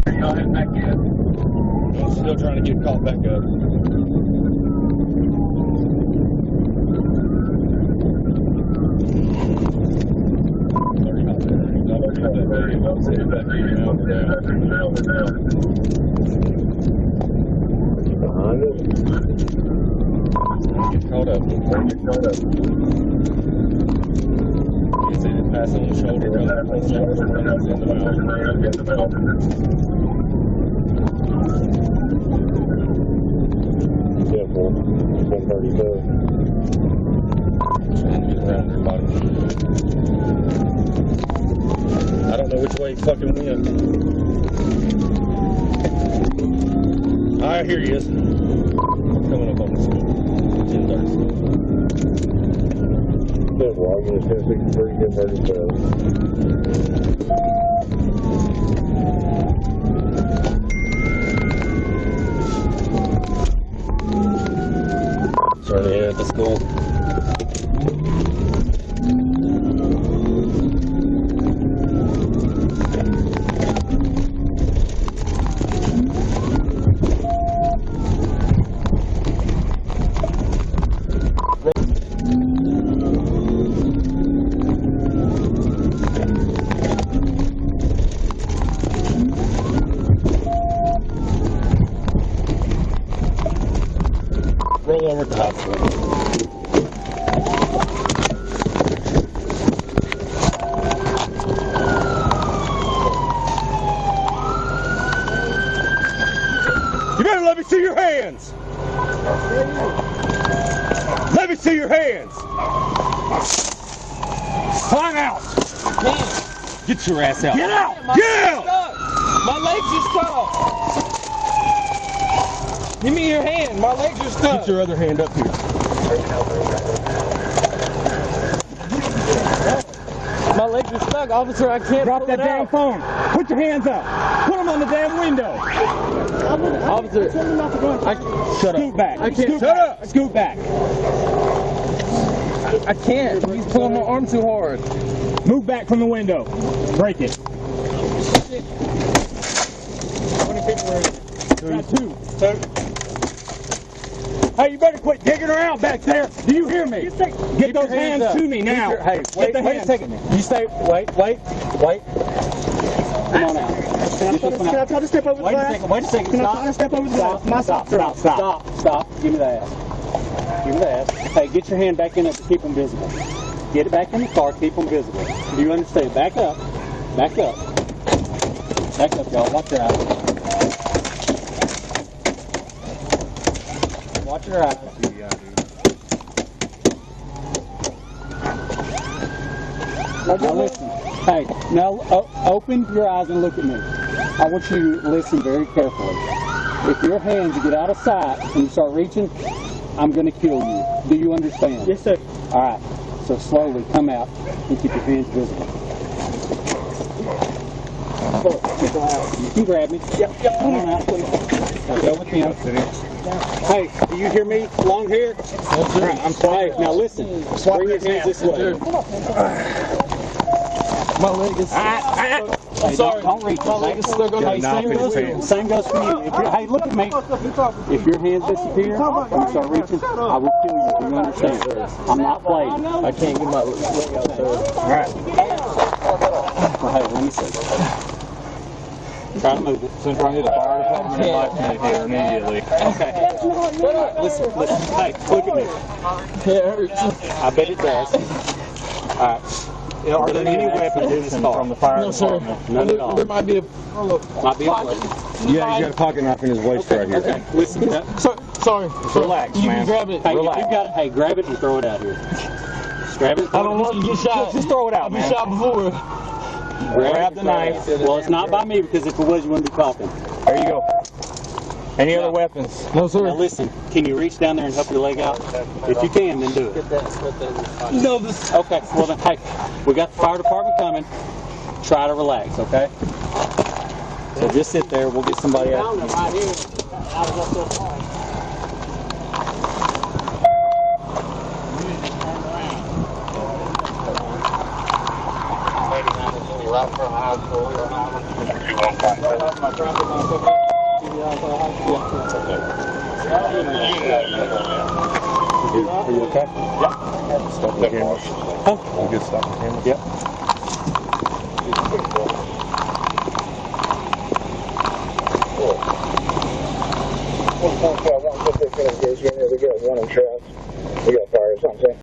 Y'all head back in. I'm still trying to get caught back up. Behind us. Get caught up. You see the pass on the shoulder, in the mouth. Careful. 132. Trying to get around everybody. I don't know which way he fucking went. Here he is. Coming up on the school. 10:30. Careful. I'm going to 1063, 1037. Trying to head at the school. Roll over the top. You better let me see your hands. Let me see your hands. Climb out. Get your ass out. Get out. Get out. My legs are stuck. Give me your hand. My legs are stuck. Get your other hand up here. My legs are stuck, officer. I can't. Drop that damn phone. Put your hands up. Put them on the damn window. Officer, Shut up. Scoot back. I can't. Shut up. Scoot back. I can't. He's pulling my arm too hard. Move back from the window. Break it. Got two. Hey, you better quit digging around back there. Do you hear me? Get those hands to me now. Hey, wait a second. You stay. Wait. Come on out. Can I try to step over the glass? Wait a second. Can I try to step over the glass? Stop. Give me the ass. Hey, get your hand back in it to keep them visible. Get it back in the car, keep them visible. Do you understand? Back up, y'all. Watch your eyes. Watch your eyes. Now listen. Hey, now open your eyes and look at me. I want you to listen very carefully. If your hands get out of sight and you start reaching, I'm going to kill you. Do you understand? Yes, sir. All right. So slowly come out and keep your hands visible. You can grab me. Yep. Come on out, please. Go with him. Hey, do you hear me? Long hair? I'm sorry. Hey, now listen. Bring your hands this way. My leg is. I'm sorry. Don't reach. My leg is stuck on my Same goes for you. Hey, look at me. If your hands disappear and you start reaching, I will kill you. Do you understand? I'm not playing. I can't get my leg out there. All right. Well, hey, let me see. Try to move it. Since I need a fire department, I'd like to here immediately. Okay. All right, listen. Hey, look at me. It hurts. I bet it does. All right. Are there any weapons in this car? From the fire No, sir. None at all. There might be a. Might be a weapon. Yeah, he's got a pocket knife in his waist right here. Okay, listen. Sorry. Relax, You man. can grab it. Hey, Relax. if you got it, hey, grab it and throw it out here. Just grab it. I don't want you to get shot. Just throw it out, I've been man. shot before. Grab the knife. Well, it's not by me because if it was, you wouldn't be talking. There you go. Any other weapons? No, sir. Now listen, can you reach down there and help your leg out? If you can, then do it. No, this. Okay, well then, hey, we got the fire department coming. Try to relax, okay? So just sit there, we'll get somebody out. You're right from high school. You're on Highland. 215. Are you okay? Yeah. Stop the camera. Huh? You good stop the camera? Yep. We got fire or something.